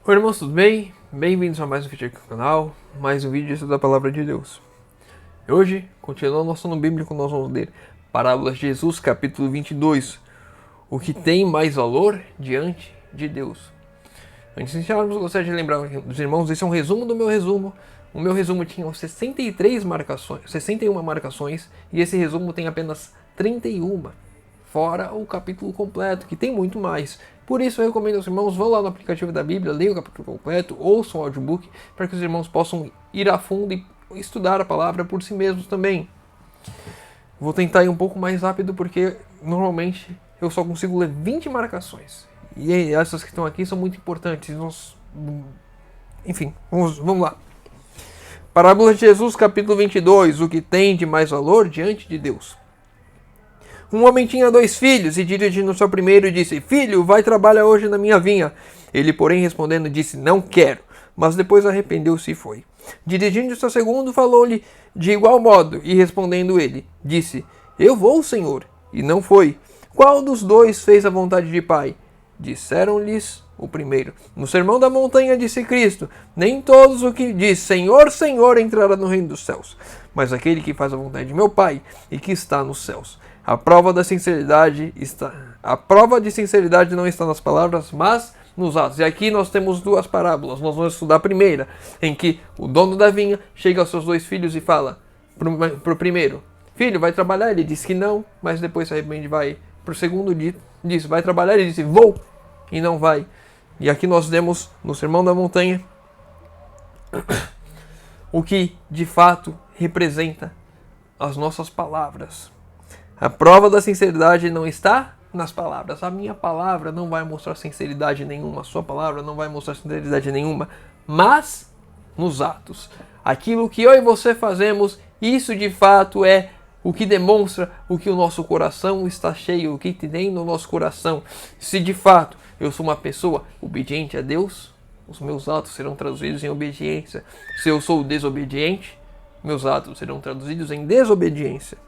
Oi, irmãos, tudo bem? Bem-vindos a mais um vídeo aqui no canal, mais um vídeo da Palavra de Deus. Hoje, continuando nosso ano bíblico, nós vamos ler Parábolas de Jesus, capítulo 22, o que tem mais valor diante de Deus. Antes de iniciarmos, eu gostaria de lembrar dos irmãos, esse é um resumo do meu resumo. O meu resumo tinha 61 marcações, e esse resumo tem apenas 31, fora o capítulo completo, que tem muito mais. Por isso eu recomendo aos irmãos, vão lá no aplicativo da Bíblia, leiam o capítulo completo, ouçam o audiobook, para que os irmãos possam ir a fundo e estudar a palavra por si mesmos também. Vou tentar ir um pouco mais rápido, porque normalmente eu só consigo ler 20 marcações. E essas que estão aqui são muito importantes. Enfim, vamos lá. Parábola de Jesus, capítulo 22, o que tem de mais valor diante de Deus. Um homem tinha 2 filhos, e dirigindo ao seu primeiro disse: Filho, vai trabalhar hoje na minha vinha. Ele, porém, respondendo, disse: Não quero. Mas depois arrependeu-se e foi. Dirigindo-se ao segundo, falou-lhe de igual modo, e respondendo ele, disse: Eu vou, Senhor. E não foi. Qual dos 2 fez a vontade de Pai? Disseram-lhes o primeiro. No Sermão da Montanha disse Cristo: Nem todos o que diz Senhor, Senhor entrará no reino dos céus, mas aquele que faz a vontade de meu Pai e que está nos céus. A prova de sinceridade não está nas palavras, mas nos atos. E aqui nós temos 2 parábolas. Nós vamos estudar a primeira, em que o dono da vinha chega aos seus 2 filhos e fala para o primeiro: Filho, vai trabalhar? Ele diz que não, mas depois se arrepende e vai. Para o segundo diz: Vai trabalhar? Ele diz: Vou, e não vai. E aqui nós vemos no Sermão da Montanha o que de fato representa as nossas palavras. A prova da sinceridade não está nas palavras. A minha palavra não vai mostrar sinceridade nenhuma. A sua palavra não vai mostrar sinceridade nenhuma. Mas nos atos. Aquilo que eu e você fazemos, isso de fato é o que demonstra o que o nosso coração está cheio, o que tem no nosso coração. Se de fato eu sou uma pessoa obediente a Deus, os meus atos serão traduzidos em obediência. Se eu sou desobediente, meus atos serão traduzidos em desobediência.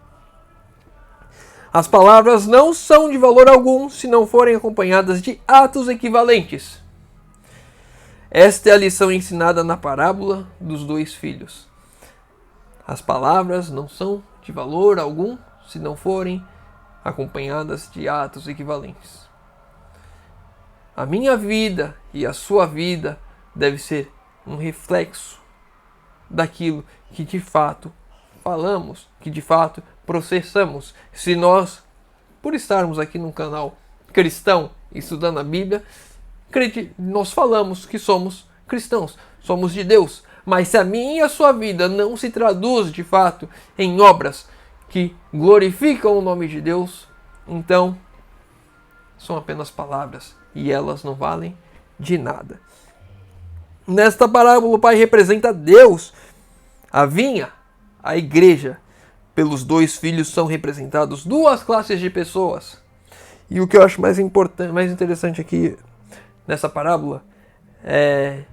As palavras não são de valor algum se não forem acompanhadas de atos equivalentes. Esta é a lição ensinada na parábola dos 2 filhos. As palavras não são de valor algum se não forem acompanhadas de atos equivalentes. A minha vida e a sua vida deve ser um reflexo daquilo que de fato falamos, que de fato processamos. Se nós, por estarmos aqui num canal cristão, estudando a Bíblia, nós falamos que somos cristãos, somos de Deus. Mas se a minha e a sua vida não se traduz de fato em obras que glorificam o nome de Deus, então são apenas palavras e elas não valem de nada. Nesta parábola o Pai representa Deus, a vinha, a igreja. Pelos 2 filhos são representados 2 classes de pessoas. E o que eu acho mais importante, mais interessante aqui nessa parábola é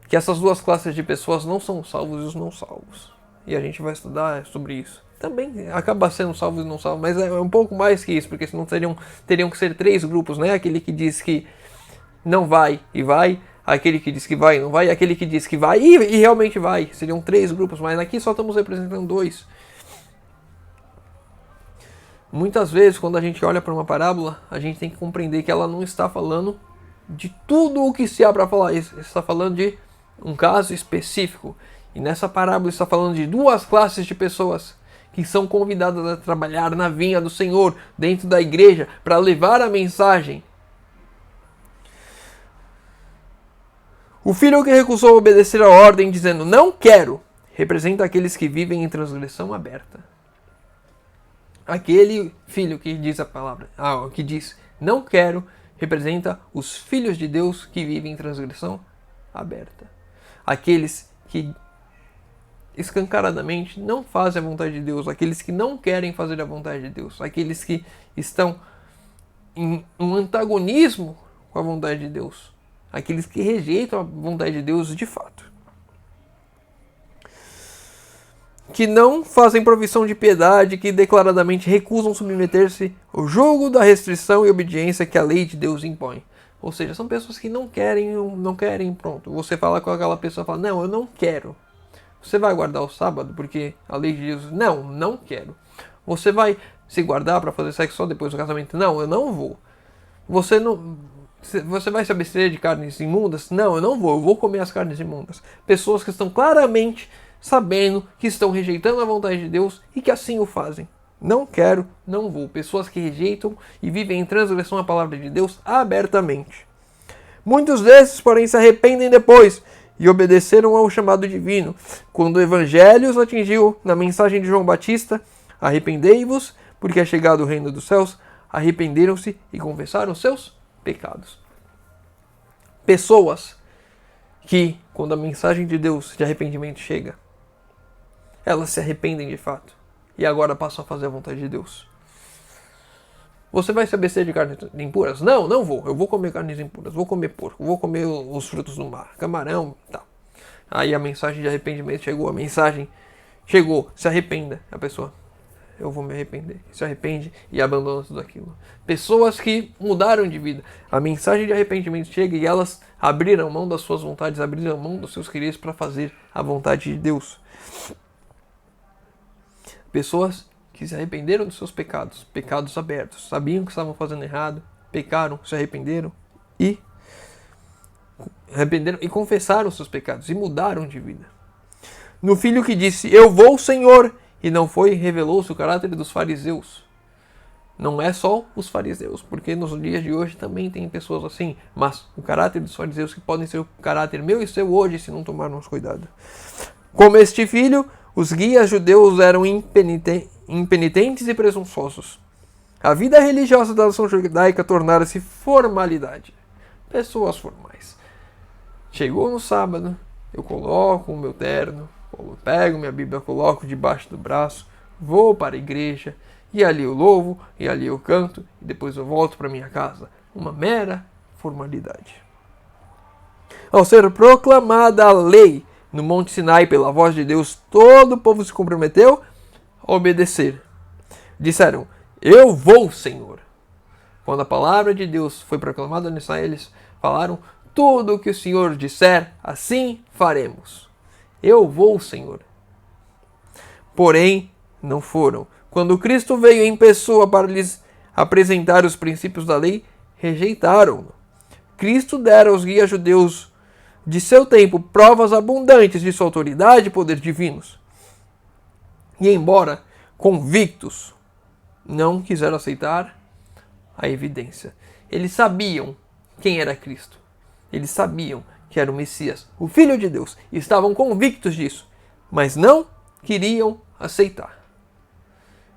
que essas 2 classes de pessoas não são os salvos e os não salvos. E a gente vai estudar sobre isso. Também acaba sendo salvos e não salvos, mas é um pouco mais que isso, porque senão teriam que ser 3 grupos, né? Aquele que diz que não vai e vai, aquele que diz que vai e não vai, e aquele que diz que vai e realmente vai. Seriam 3 grupos, mas aqui só estamos representando 2. Muitas vezes, quando a gente olha para uma parábola, a gente tem que compreender que ela não está falando de tudo o que se há para falar. Está falando de um caso específico. E nessa parábola está falando de 2 classes de pessoas que são convidadas a trabalhar na vinha do Senhor, dentro da igreja, para levar a mensagem. O filho que recusou obedecer a ordem, dizendo não quero, representa aqueles que vivem em transgressão aberta. Aquele filho que diz a palavra, que diz não quero, representa os filhos de Deus que vivem em transgressão aberta. Aqueles que escancaradamente não fazem a vontade de Deus, aqueles que não querem fazer a vontade de Deus, aqueles que estão em um antagonismo com a vontade de Deus, aqueles que rejeitam a vontade de Deus de fato. Que não fazem provisão de piedade, que declaradamente recusam submeter-se ao jugo da restrição e obediência que a lei de Deus impõe. Ou seja, são pessoas que não querem, pronto. Você fala com aquela pessoa e fala, não, eu não quero. Você vai guardar o sábado porque a lei de Deus, não quero. Você vai se guardar para fazer sexo só depois do casamento? Não, eu não vou. Você vai se abster de carnes imundas? Não, eu vou comer as carnes imundas. Pessoas que estão claramente sabendo que estão rejeitando a vontade de Deus e que assim o fazem. Não quero, não vou. Pessoas que rejeitam e vivem em transgressão à palavra de Deus abertamente. Muitos desses, porém, se arrependem depois e obedeceram ao chamado divino. Quando o evangelho os atingiu na mensagem de João Batista, arrependei-vos, porque é chegado o reino dos céus, arrependeram-se e confessaram seus pecados. Pessoas que, quando a mensagem de Deus de arrependimento chega, elas se arrependem de fato e agora passam a fazer a vontade de Deus. Você vai se abster de carnes impuras? Não, não vou. Eu vou comer carnes impuras, vou comer porco, vou comer os frutos do mar, camarão, tal. Aí a mensagem de arrependimento chegou, se arrependa. A pessoa, eu vou me arrepender. Se arrepende e abandona tudo aquilo. Pessoas que mudaram de vida. A mensagem de arrependimento chega e elas abriram mão das suas vontades, abriram mão dos seus quereres para fazer a vontade de Deus. Pessoas que se arrependeram dos seus pecados, pecados abertos, sabiam que estavam fazendo errado, pecaram, se arrependeram e confessaram os seus pecados e mudaram de vida. No filho que disse, eu vou, Senhor, e não foi, revelou-se o caráter dos fariseus. Não é só os fariseus, porque nos dias de hoje também tem pessoas assim, mas o caráter dos fariseus que podem ser o caráter meu e seu hoje se não tomarmos cuidado. Como este filho, os guias judeus eram impenitentes e presunçosos. A vida religiosa da nação judaica tornara-se formalidade. Pessoas formais. Chegou no sábado, eu coloco o meu terno, pego minha Bíblia, coloco debaixo do braço, vou para a igreja, e ali eu louvo, e ali eu canto, e depois eu volto para minha casa. Uma mera formalidade. Ao ser proclamada a lei no Monte Sinai pela voz de Deus, todo o povo se comprometeu a obedecer. Disseram, eu vou, Senhor. Quando a palavra de Deus foi proclamada no Sinai, eles falaram, tudo o que o Senhor disser, assim faremos. Eu vou, Senhor. Porém, não foram. Quando Cristo veio em pessoa para lhes apresentar os princípios da lei, rejeitaram-no. Cristo dera aos guias judeus de seu tempo provas abundantes de sua autoridade e poder divinos. E embora convictos, não quiseram aceitar a evidência. Eles sabiam quem era Cristo. Eles sabiam que era o Messias, o Filho de Deus. E estavam convictos disso, mas não queriam aceitar.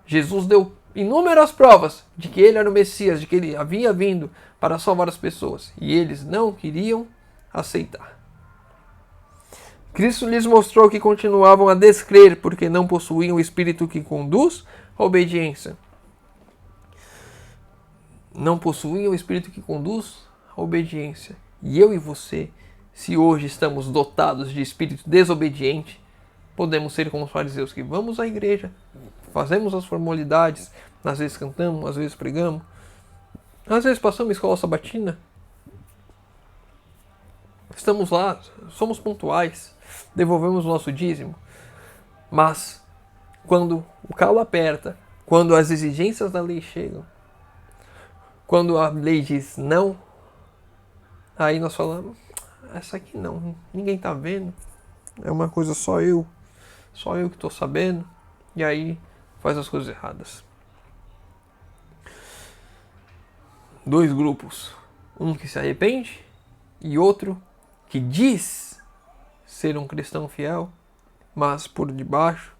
Jesus deu inúmeras provas de que ele era o Messias, de que ele havia vindo para salvar as pessoas. E eles não queriam aceitar. Cristo lhes mostrou que continuavam a descrer porque não possuíam o Espírito que conduz à obediência. Não possuíam o Espírito que conduz à obediência. E eu e você, se hoje estamos dotados de espírito desobediente, podemos ser como os fariseus que vamos à igreja, fazemos as formalidades, às vezes cantamos, às vezes pregamos, às vezes passamos escola sabatina, estamos lá, somos pontuais, devolvemos o nosso dízimo, mas quando o calo aperta, quando as exigências da lei chegam, quando a lei diz não, aí nós falamos, essa aqui não, ninguém está vendo, é uma coisa só eu que estou sabendo, e aí faz as coisas erradas. Dois grupos, um que se arrepende e outro que diz ser um cristão fiel, mas por debaixo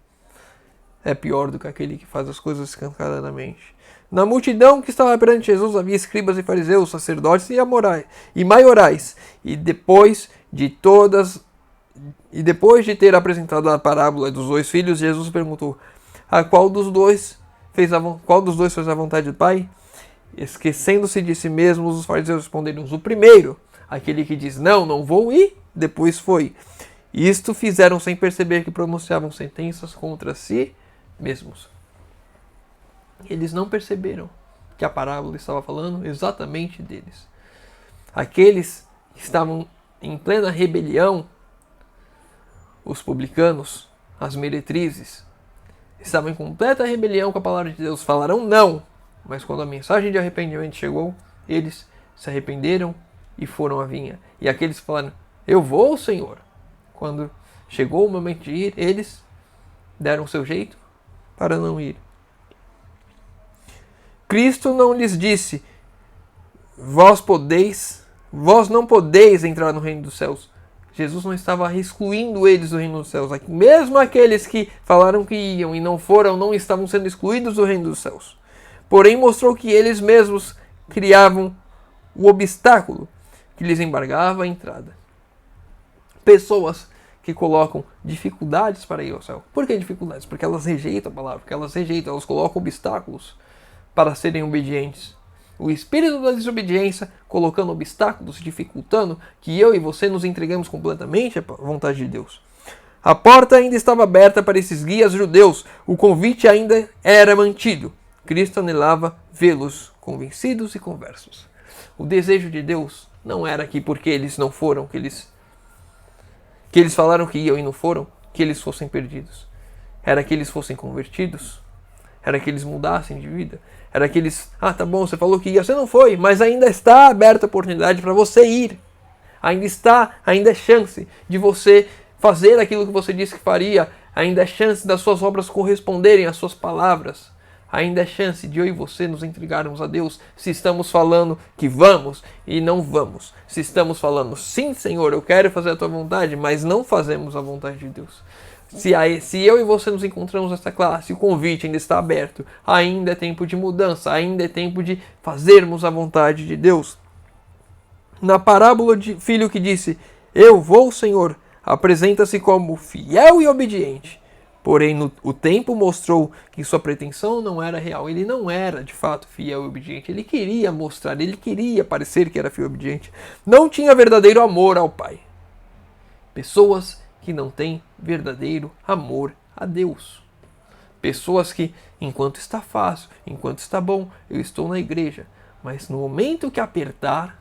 é pior do que aquele que faz as coisas escancaradamente. Na multidão que estava perante Jesus havia escribas e fariseus, sacerdotes e maiorais, e depois de ter apresentado a parábola dos dois filhos, Jesus perguntou, qual dos dois fez a vontade do Pai? Esquecendo-se de si mesmos, os fariseus responderam, o primeiro, aquele que diz, não vou ir, depois foi. Isto fizeram sem perceber que pronunciavam sentenças contra si mesmos. Eles não perceberam que a parábola estava falando exatamente deles. Aqueles que estavam em plena rebelião, os publicanos, as meretrizes, estavam em completa rebelião com a palavra de Deus, falaram não. Mas quando a mensagem de arrependimento chegou, eles se arrependeram e foram à vinha. E aqueles que falaram, eu vou, Senhor. Quando chegou o momento de ir, eles deram o seu jeito para não ir. Cristo não lhes disse, vós não podeis entrar no reino dos céus. Jesus não estava excluindo eles do reino dos céus. Mesmo aqueles que falaram que iam e não foram, não estavam sendo excluídos do reino dos céus. Porém, mostrou que eles mesmos criavam o obstáculo que lhes embargava a entrada. Pessoas que colocam dificuldades para ir ao céu. Por que dificuldades? Porque elas rejeitam a palavra, porque elas colocam obstáculos para serem obedientes. O espírito da desobediência colocando obstáculos, dificultando que eu e você nos entregamos completamente à vontade de Deus. A porta ainda estava aberta para esses guias judeus, o convite ainda era mantido. Cristo anelava vê-los convencidos e conversos. O desejo de Deus não era que porque eles não foram, que eles falaram que iam e não foram, que eles fossem perdidos. Era que eles fossem convertidos. Era que eles mudassem de vida. Era que eles, tá bom, você falou que ia, você não foi, mas ainda está aberta a oportunidade para você ir. Ainda é chance de você fazer aquilo que você disse que faria. Ainda é chance das suas obras corresponderem às suas palavras. Ainda é chance de eu e você nos entregarmos a Deus se estamos falando que vamos e não vamos. Se estamos falando, sim, Senhor, eu quero fazer a tua vontade, mas não fazemos a vontade de Deus. Se eu e você nos encontramos nessa classe, o convite ainda está aberto, ainda é tempo de mudança, ainda é tempo de fazermos a vontade de Deus. Na parábola de filho que disse, eu vou, Senhor, apresenta-se como fiel e obediente. Porém, o tempo mostrou que sua pretensão não era real. Ele não era, de fato, fiel e obediente. Ele queria mostrar, ele queria parecer que era fiel e obediente. Não tinha verdadeiro amor ao Pai. Pessoas que não têm verdadeiro amor a Deus. Pessoas que, enquanto está fácil, enquanto está bom, eu estou na igreja. Mas no momento que apertar,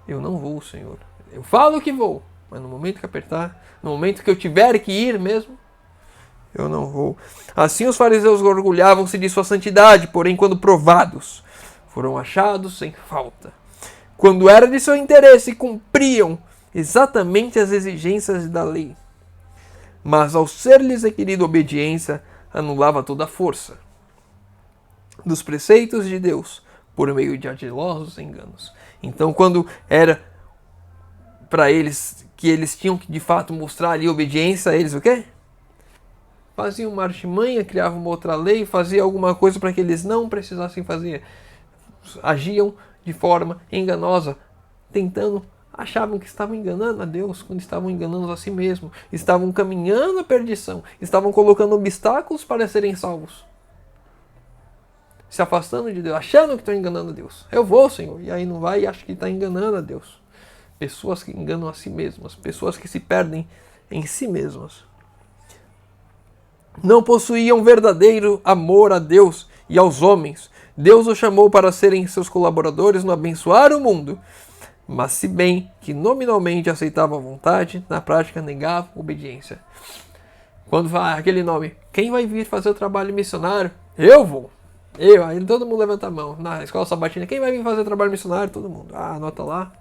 eu não vou, Senhor. Eu falo que vou, mas no momento que apertar, no momento que eu tiver que ir mesmo, eu não vou. Assim os fariseus orgulhavam-se de sua santidade, porém quando provados, foram achados sem falta. Quando era de seu interesse, cumpriam exatamente as exigências da lei. Mas ao ser-lhes requerida obediência, anulava toda a força dos preceitos de Deus por meio de ardilosos enganos. Então, quando era para eles que eles tinham que de fato mostrar ali obediência, eles o quê? Faziam uma artimanha, criavam uma outra lei, faziam alguma coisa para que eles não precisassem fazer. Agiam de forma enganosa, achavam que estavam enganando a Deus, quando estavam enganando a si mesmos. Estavam caminhando à perdição, estavam colocando obstáculos para serem salvos. Se afastando de Deus, achando que estão enganando a Deus. Eu vou, Senhor. E aí não vai e acha que está enganando a Deus. Pessoas que enganam a si mesmas. Pessoas que se perdem em si mesmas. Não possuíam verdadeiro amor a Deus e aos homens. Deus os chamou para serem seus colaboradores no abençoar o mundo. Mas se bem que nominalmente aceitavam a vontade, na prática negavam obediência. Quando vai aquele nome, quem vai vir fazer o trabalho missionário? Eu vou. Aí todo mundo levanta a mão. Na escola sabatina, quem vai vir fazer trabalho missionário? Todo mundo. Anota lá.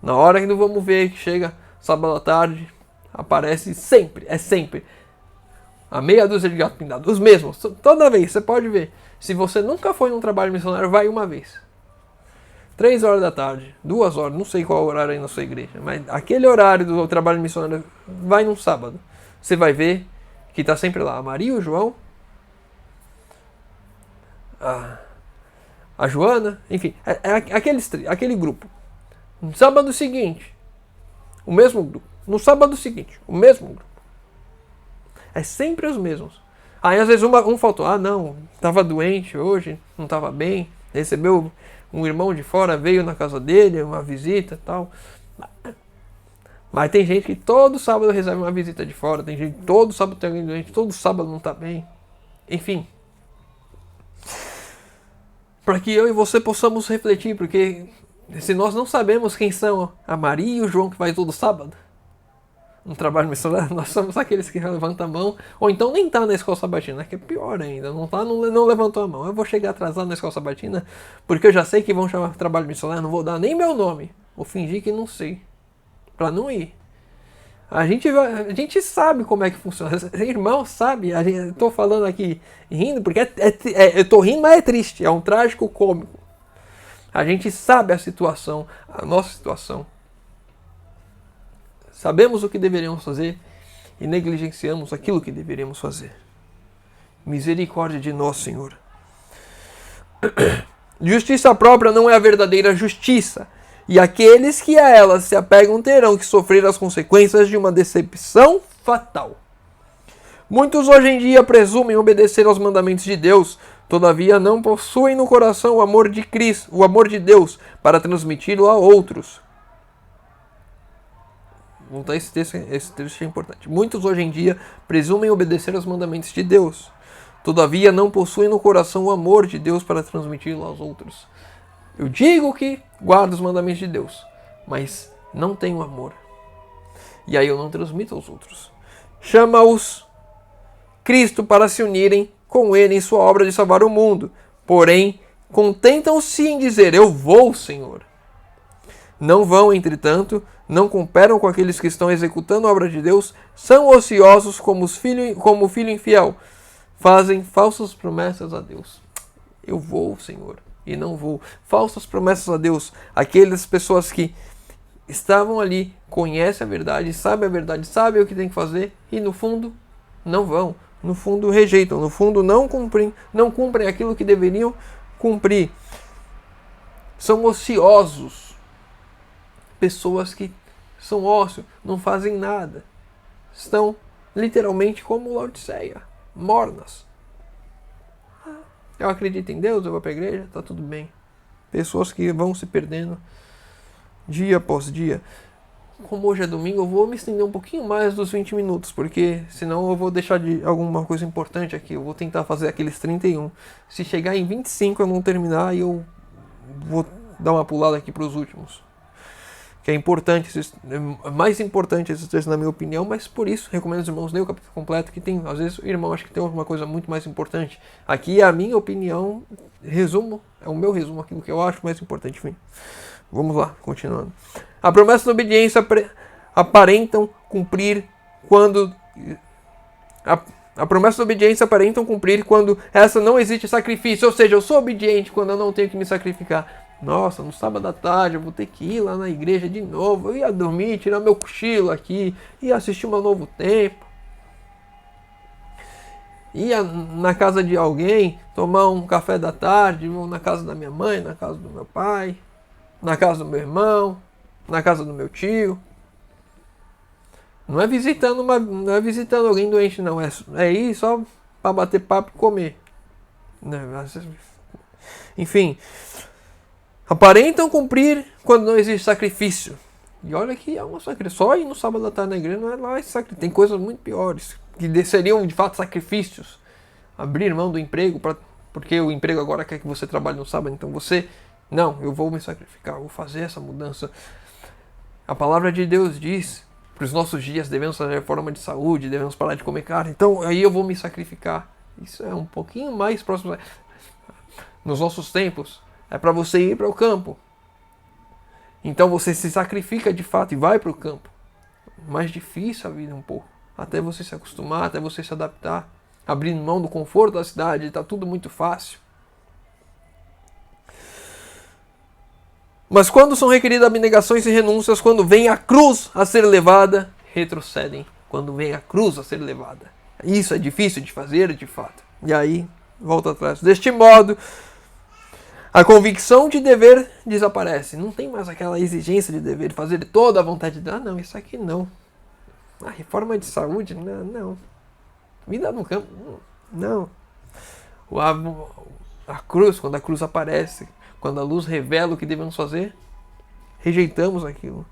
Na hora que não vamos ver, que chega sábado à tarde, aparece sempre, a meia dúzia de gato pintado. Os mesmos, toda vez, você pode ver. Se você nunca foi num trabalho missionário, vai uma vez. 3 horas da tarde, 2 horas, não sei qual horário aí na sua igreja, mas aquele horário do trabalho missionário, vai num sábado. Você vai ver que está sempre lá a Maria, o João, a Joana, enfim, aquele grupo. No sábado seguinte, o mesmo grupo. No sábado seguinte, o mesmo grupo. É sempre os mesmos. Aí às vezes um faltou. Não, estava doente hoje, não estava bem. Recebeu um irmão de fora, veio na casa dele, uma visita e tal. Mas tem gente que todo sábado recebe uma visita de fora. Tem gente que todo sábado tem alguém doente, todo sábado não está bem. Enfim. para que eu e você possamos refletir, porque se nós não sabemos quem são a Maria e o João que vai todo sábado no trabalho missionário, nós somos aqueles que levantam a mão, ou então nem tá na escola sabatina, que é pior ainda, não levantou a mão. Eu vou chegar atrasado na escola sabatina, porque eu já sei que vão chamar trabalho missionário, não vou dar nem meu nome, vou fingir que não sei, para não ir. A gente sabe como é que funciona. Irmão, sabe? Eu tô falando aqui rindo, porque eu tô rindo, mas é triste. É um trágico cômico. A gente sabe a situação, a nossa situação. Sabemos o que deveríamos fazer e negligenciamos aquilo que deveríamos fazer. Misericórdia de nós, Senhor. Justiça própria não é a verdadeira justiça. E aqueles que a ela se apegam terão que sofrer as consequências de uma decepção fatal. Muitos hoje em dia presumem obedecer aos mandamentos de Deus, todavia não possuem no coração o amor de Cristo, o amor de Deus, para transmiti-lo a outros. Vou voltar esse texto é importante. Muitos hoje em dia presumem obedecer aos mandamentos de Deus, todavia não possuem no coração o amor de Deus para transmiti-lo aos outros. Eu digo que guardo os mandamentos de Deus, mas não tenho amor. E aí eu não transmito aos outros. Chama-os Cristo para se unirem com ele em sua obra de salvar o mundo. Porém, contentam-se em dizer, eu vou, Senhor. Não vão, entretanto, não cooperam com aqueles que estão executando a obra de Deus, são ociosos como o filho infiel. Fazem falsas promessas a Deus. Eu vou, Senhor. E não vou. Falsas promessas a Deus. Aquelas pessoas que estavam ali, conhecem a verdade, sabem o que tem que fazer e no fundo não vão. No fundo rejeitam, no fundo não cumprem aquilo que deveriam cumprir. São ociosos. Pessoas que são ócio, não fazem nada. Estão literalmente como Laodiceia, mornas. Eu acredito em Deus, eu vou para a igreja, tá tudo bem. Pessoas que vão se perdendo dia após dia. Como hoje é domingo, eu vou me estender um pouquinho mais dos 20 minutos, porque senão eu vou deixar de alguma coisa importante aqui. Eu vou tentar fazer aqueles 31. Se chegar em 25 eu não terminar, e eu vou dar uma pulada aqui para os últimos. Que é importante, mais importante esses textos na minha opinião, mas por isso recomendo os irmãos lerem o capítulo completo, que tem, às vezes o irmão acha que tem alguma coisa muito mais importante. Aqui é a minha opinião, resumo, é o meu resumo, aquilo que eu acho mais importante. Enfim, vamos lá, continuando. A promessa da obediência aparentam cumprir quando... A promessa da obediência aparentam cumprir quando essa não existe sacrifício, ou seja, eu sou obediente quando eu não tenho que me sacrificar. Nossa, no sábado à tarde eu vou ter que ir lá na igreja de novo. Eu ia dormir, tirar meu cochilo aqui, ia assistir meu Novo Tempo. Ia na casa de alguém, tomar um café da tarde, ou na casa da minha mãe, na casa do meu pai, na casa do meu irmão, na casa do meu tio. Não é visitando alguém doente, não. É ir só para bater papo e comer. Enfim... Aparentam cumprir quando não existe sacrifício. E olha que é uma sacrifício. Só ir no sábado à tarde na igreja não é lá esse sacrifício. Tem coisas muito piores, que seriam de fato sacrifícios. Abrir mão do emprego, porque o emprego agora quer que você trabalhe no sábado. Então você, não, eu vou me sacrificar, vou fazer essa mudança. A palavra de Deus diz, para os nossos dias devemos fazer reforma de saúde, devemos parar de comer carne. Então aí eu vou me sacrificar. Isso é um pouquinho mais próximo. Nos nossos tempos, é para você ir para o campo. Então você se sacrifica de fato e vai para o campo. Mais difícil a vida um pouco. Até você se acostumar, até você se adaptar. Abrindo mão do conforto da cidade, está tudo muito fácil. Mas quando são requeridas abnegações e renúncias, quando vem a cruz a ser levada, retrocedem. Quando vem a cruz a ser levada. Isso é difícil de fazer, de fato. E aí, volta atrás. Deste modo... A convicção de dever desaparece. Não tem mais aquela exigência de dever, fazer toda a vontade de Deus. Ah, não, isso aqui não. A reforma de saúde, não. Vida no campo, não. A cruz, quando a cruz aparece, quando a luz revela o que devemos fazer, rejeitamos aquilo.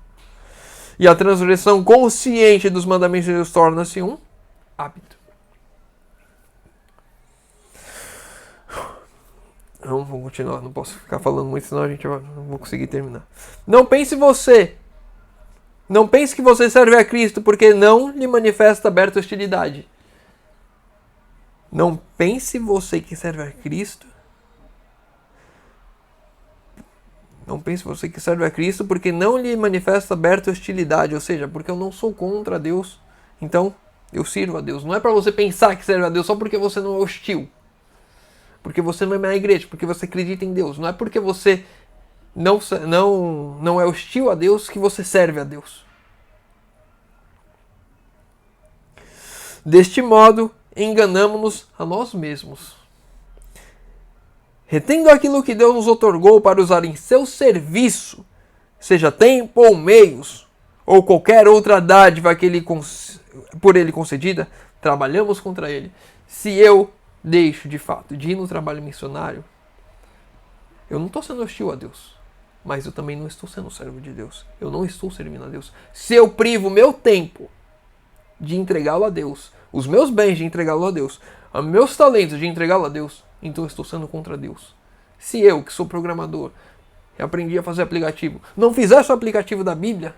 E a transgressão consciente dos mandamentos de Deus torna-se um hábito. Vamos continuar, não posso ficar falando muito, senão não vou conseguir terminar. Não pense que você serve a Cristo porque não lhe manifesta aberta hostilidade. Não pense você que serve a Cristo. Não pense você que serve a Cristo porque não lhe manifesta aberta hostilidade. Ou seja, porque eu não sou contra Deus. Então, eu sirvo a Deus. Não é para você pensar que serve a Deus só porque você não é hostil. Porque você não é na igreja, porque você acredita em Deus. Não é porque você não é hostil a Deus que você serve a Deus. Deste modo, enganamo-nos a nós mesmos. Retendo aquilo que Deus nos otorgou para usar em seu serviço, seja tempo ou meios, ou qualquer outra dádiva que por ele concedida, trabalhamos contra ele. Se eu deixo de fato de ir no trabalho missionário, eu não estou sendo hostil a Deus, mas eu também não estou sendo servo de Deus. Eu não estou servindo a Deus. Se eu privo meu tempo de entregá-lo a Deus, os meus bens de entregá-lo a Deus, os meus talentos de entregá-lo a Deus, então eu estou sendo contra Deus. Se eu, que sou programador, e aprendi a fazer aplicativo, não fizesse o aplicativo da Bíblia,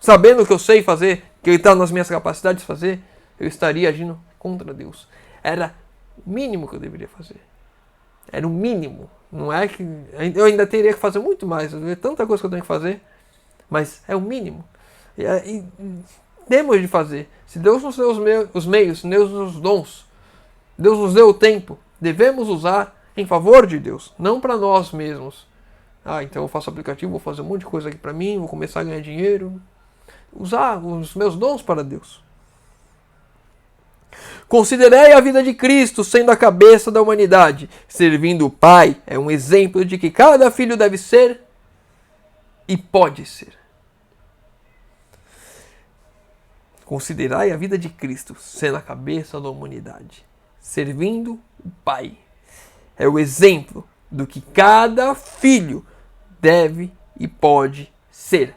sabendo que eu sei fazer, que ele está nas minhas capacidades de fazer, eu estaria agindo contra Deus. Era o mínimo que eu deveria fazer. Era o mínimo. Não é que eu ainda teria que fazer muito mais. É tanta coisa que eu tenho que fazer, mas é o mínimo. E temos de fazer. Se Deus nos deu os meios, Deus nos deu os dons, Deus nos deu o tempo, devemos usar em favor de Deus, não para nós mesmos. Então eu faço aplicativo, vou fazer um monte de coisa aqui para mim, vou começar a ganhar dinheiro. Usar os meus dons para Deus. Considerei a vida de Cristo sendo a cabeça da humanidade, servindo o Pai. É um exemplo de que cada filho deve ser e pode ser. Considerai a vida de Cristo sendo a cabeça da humanidade, servindo o Pai. É o exemplo do que cada filho deve e pode ser.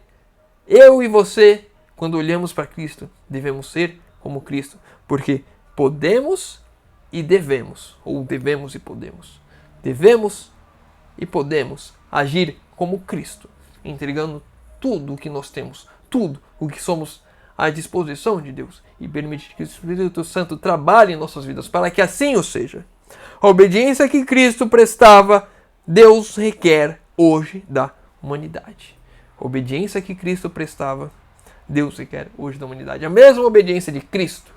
Eu e você, quando olhamos para Cristo, devemos ser como Cristo, porque podemos e devemos, ou devemos e podemos. Devemos e podemos agir como Cristo, entregando tudo o que nós temos, tudo o que somos à disposição de Deus e permitir que o Espírito Santo trabalhe em nossas vidas para que assim o seja. A obediência que Cristo prestava, Deus requer hoje da humanidade. A obediência que Cristo prestava, Deus requer hoje da humanidade. A mesma obediência de Cristo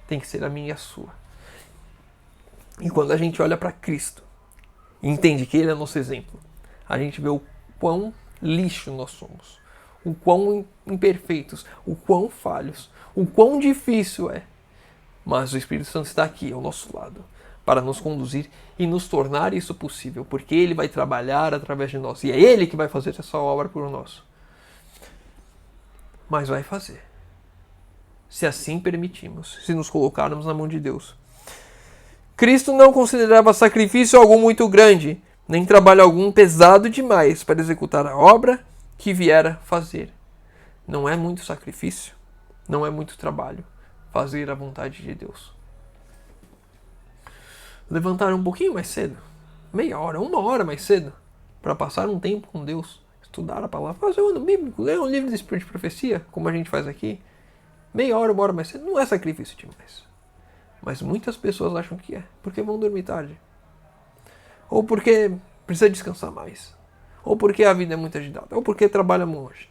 tem que ser a minha e a sua. E quando a gente olha para Cristo e entende que Ele é nosso exemplo, a gente vê o quão lixo nós somos, o quão imperfeitos, o quão falhos, o quão difícil é. Mas o Espírito Santo está aqui ao nosso lado para nos conduzir e nos tornar isso possível, porque Ele vai trabalhar através de nós e é Ele que vai fazer essa obra por nós. Mas vai fazer, se assim permitirmos, se nos colocarmos na mão de Deus. Cristo não considerava sacrifício algum muito grande, nem trabalho algum pesado demais para executar a obra que viera fazer. Não é muito sacrifício, não é muito trabalho fazer a vontade de Deus. Levantar um pouquinho mais cedo, meia hora, 1 hora mais cedo, para passar um tempo com Deus, estudar a palavra, fazer um ano bíblico, ler um livro de Espírito de Profecia, como a gente faz aqui, meia hora, 1 hora mais cedo, não é sacrifício demais. Mas muitas pessoas acham que é, porque vão dormir tarde. Ou porque precisa descansar mais. Ou porque a vida é muito agitada. Ou porque trabalha longe.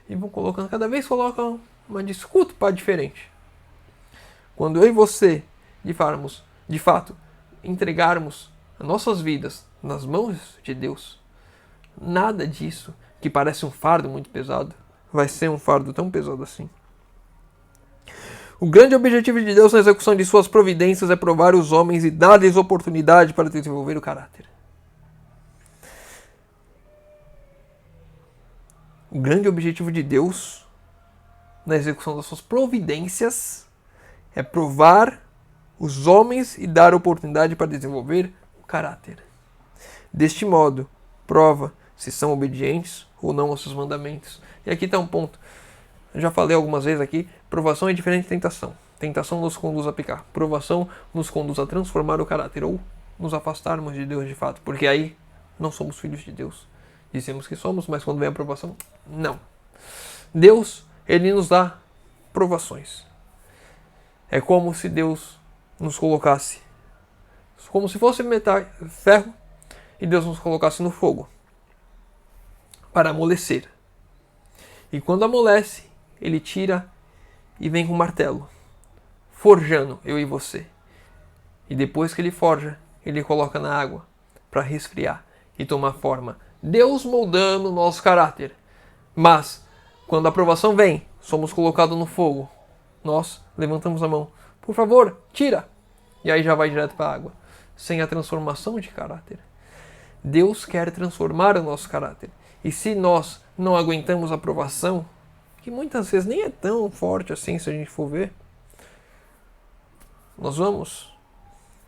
E vão colocando, cada vez colocam uma desculpa diferente. Quando eu e você, de fato, entregarmos as nossas vidas nas mãos de Deus, nada disso, que parece um fardo muito pesado, vai ser um fardo tão pesado assim. O grande objetivo de Deus na execução de suas providências é provar os homens e dar-lhes oportunidade para desenvolver o caráter. O grande objetivo de Deus na execução das suas providências é provar os homens e dar oportunidade para desenvolver o caráter. Deste modo, prova se são obedientes ou não aos seus mandamentos. E aqui está um ponto. Eu já falei algumas vezes aqui, provação é diferente de tentação. Tentação nos conduz a pecar. Provação nos conduz a transformar o caráter ou nos afastarmos de Deus de fato, porque aí não somos filhos de Deus. Dizemos que somos, mas quando vem a provação, não. Deus, Ele nos dá provações. É como se Deus nos colocasse, como se fosse metal, ferro, e Deus nos colocasse no fogo para amolecer. E quando amolece, Ele tira e vem com um martelo, forjando eu e você. E depois que Ele forja, Ele coloca na água para resfriar e tomar forma. Deus moldando o nosso caráter. Mas, quando a aprovação vem, somos colocados no fogo. Nós levantamos a mão. Por favor, tira! E aí já vai direto para a água. Sem a transformação de caráter. Deus quer transformar o nosso caráter. E se nós não aguentamos a aprovação, que muitas vezes nem é tão forte assim se a gente for ver, nós vamos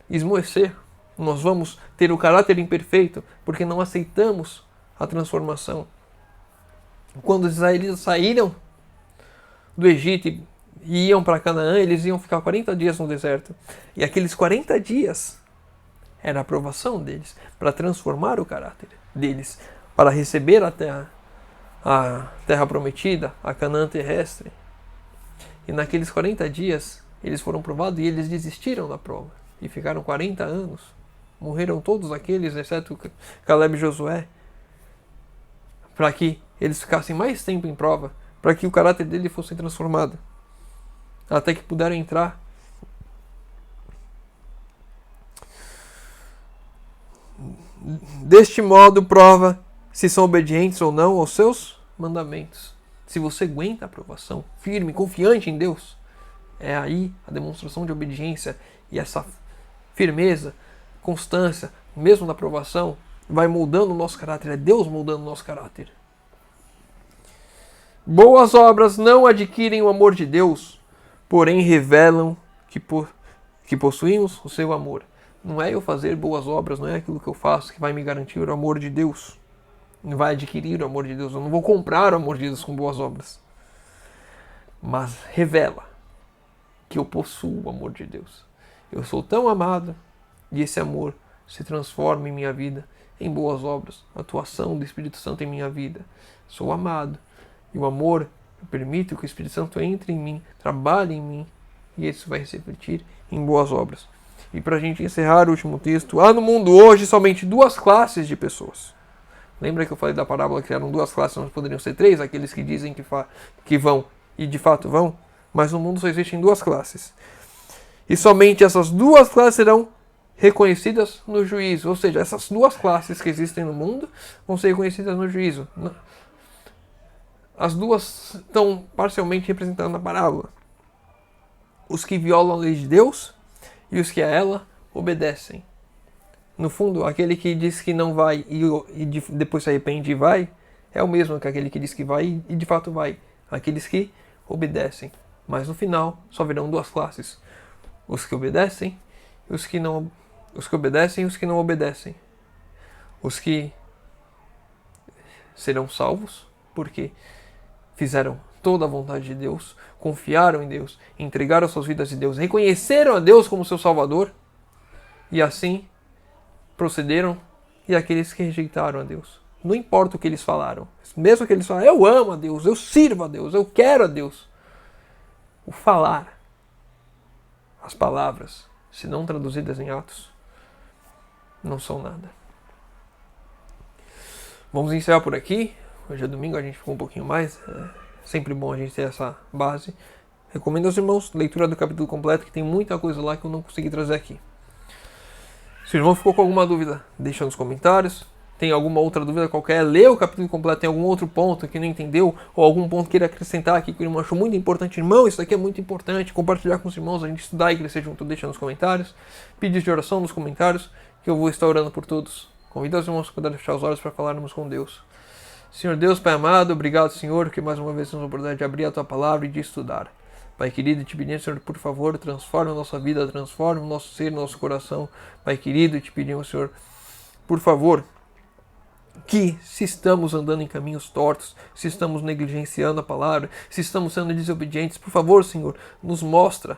esmoecer. Nós vamos ter o caráter imperfeito porque não aceitamos a transformação. Quando os israelitas saíram do Egito e iam para Canaã, eles iam ficar 40 dias no deserto. E aqueles 40 dias era a aprovação deles para transformar o caráter deles, para receber a terra prometida, a Canaã terrestre. E naqueles 40 dias eles foram provados e eles desistiram da prova. E ficaram 40 anos. Morreram todos aqueles, exceto Caleb e Josué, para que eles ficassem mais tempo em prova, para que o caráter dele fosse transformado, até que puderam entrar. Deste modo, prova se são obedientes ou não aos seus mandamentos. Se você aguenta a aprovação, firme, confiante em Deus, é aí a demonstração de obediência e essa firmeza, constância, mesmo na aprovação, vai moldando o nosso caráter. É Deus moldando o nosso caráter. Boas obras não adquirem o amor de Deus, porém revelam que possuímos o seu amor. Não é eu fazer boas obras, não é aquilo que eu faço que vai me garantir o amor de Deus. Não vai adquirir o amor de Deus. Eu não vou comprar o amor de Deus com boas obras. Mas revela que eu possuo o amor de Deus. Eu sou tão amado e esse amor se transforma em minha vida em boas obras. A atuação do Espírito Santo em minha vida. Sou amado. E o amor permite que o Espírito Santo entre em mim, trabalhe em mim. E isso vai se refletir em boas obras. E para a gente encerrar o último texto, há no mundo hoje somente duas classes de pessoas. Lembra que eu falei da parábola que eram duas classes, mas poderiam ser três? Aqueles que dizem que vão e de fato vão. Mas no mundo só existem duas classes. E somente essas duas classes serão reconhecidas no juízo. Ou seja, essas duas classes que existem no mundo vão ser reconhecidas no juízo. As duas estão parcialmente representadas na parábola. Os que violam a lei de Deus e os que a ela obedecem. No fundo, aquele que diz que não vai e depois se arrepende e vai, é o mesmo que aquele que diz que vai e de fato vai. Aqueles que obedecem. Mas no final, só virão duas classes. Os que obedecem e os que não obedecem e os que não obedecem. Os que serão salvos, porque fizeram toda a vontade de Deus, confiaram em Deus, entregaram suas vidas a Deus, reconheceram a Deus como seu Salvador, e assim procederam, e aqueles que rejeitaram a Deus. Não importa o que eles falaram, mesmo que eles falaram, eu amo a Deus, eu sirvo a Deus, eu quero a Deus. O falar, as palavras, se não traduzidas em atos, não são nada. Vamos encerrar por aqui. Hoje é domingo, a gente ficou um pouquinho mais. É sempre bom a gente ter essa base. Recomendo aos irmãos leitura do capítulo completo, que tem muita coisa lá que eu não consegui trazer aqui. Se o irmão ficou com alguma dúvida, deixa nos comentários. Tem alguma outra dúvida qualquer, lê o capítulo completo, tem algum outro ponto que não entendeu, ou algum ponto que queira acrescentar aqui que o irmão achou muito importante. Irmão, isso aqui é muito importante, compartilhar com os irmãos, a gente estudar e crescer junto, deixa nos comentários. Pedidos de oração nos comentários, que eu vou estar orando por todos. Convido os irmãos a poderem fechar os olhos para falarmos com Deus. Senhor Deus, Pai amado, obrigado, Senhor, que mais uma vez temos a oportunidade de abrir a Tua Palavra e de estudar. Pai querido, te pedimos, Senhor, por favor, transforma a nossa vida, transforma o nosso ser, nosso coração. Pai querido, te pedimos, Senhor, por favor, que se estamos andando em caminhos tortos, se estamos negligenciando a palavra, se estamos sendo desobedientes, por favor, Senhor, nos mostra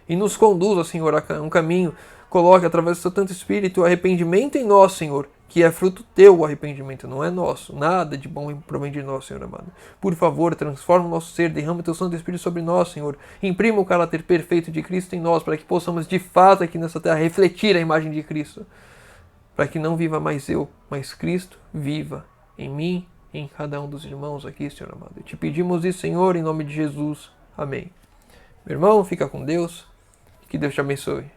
e nos conduza, Senhor, a um caminho coloque através do seu Santo Espírito o arrependimento em nós, Senhor, que é fruto teu o arrependimento, não é nosso. Nada de bom provém de nós, Senhor amado. Por favor, transforma o nosso ser, derrama o teu Santo Espírito sobre nós, Senhor. Imprima o caráter perfeito de Cristo em nós, para que possamos de fato aqui nessa terra refletir a imagem de Cristo. Para que não viva mais eu, mas Cristo viva em mim e em cada um dos irmãos aqui, Senhor amado. E te pedimos isso, Senhor, em nome de Jesus. Amém. Meu irmão, fica com Deus. Que Deus te abençoe.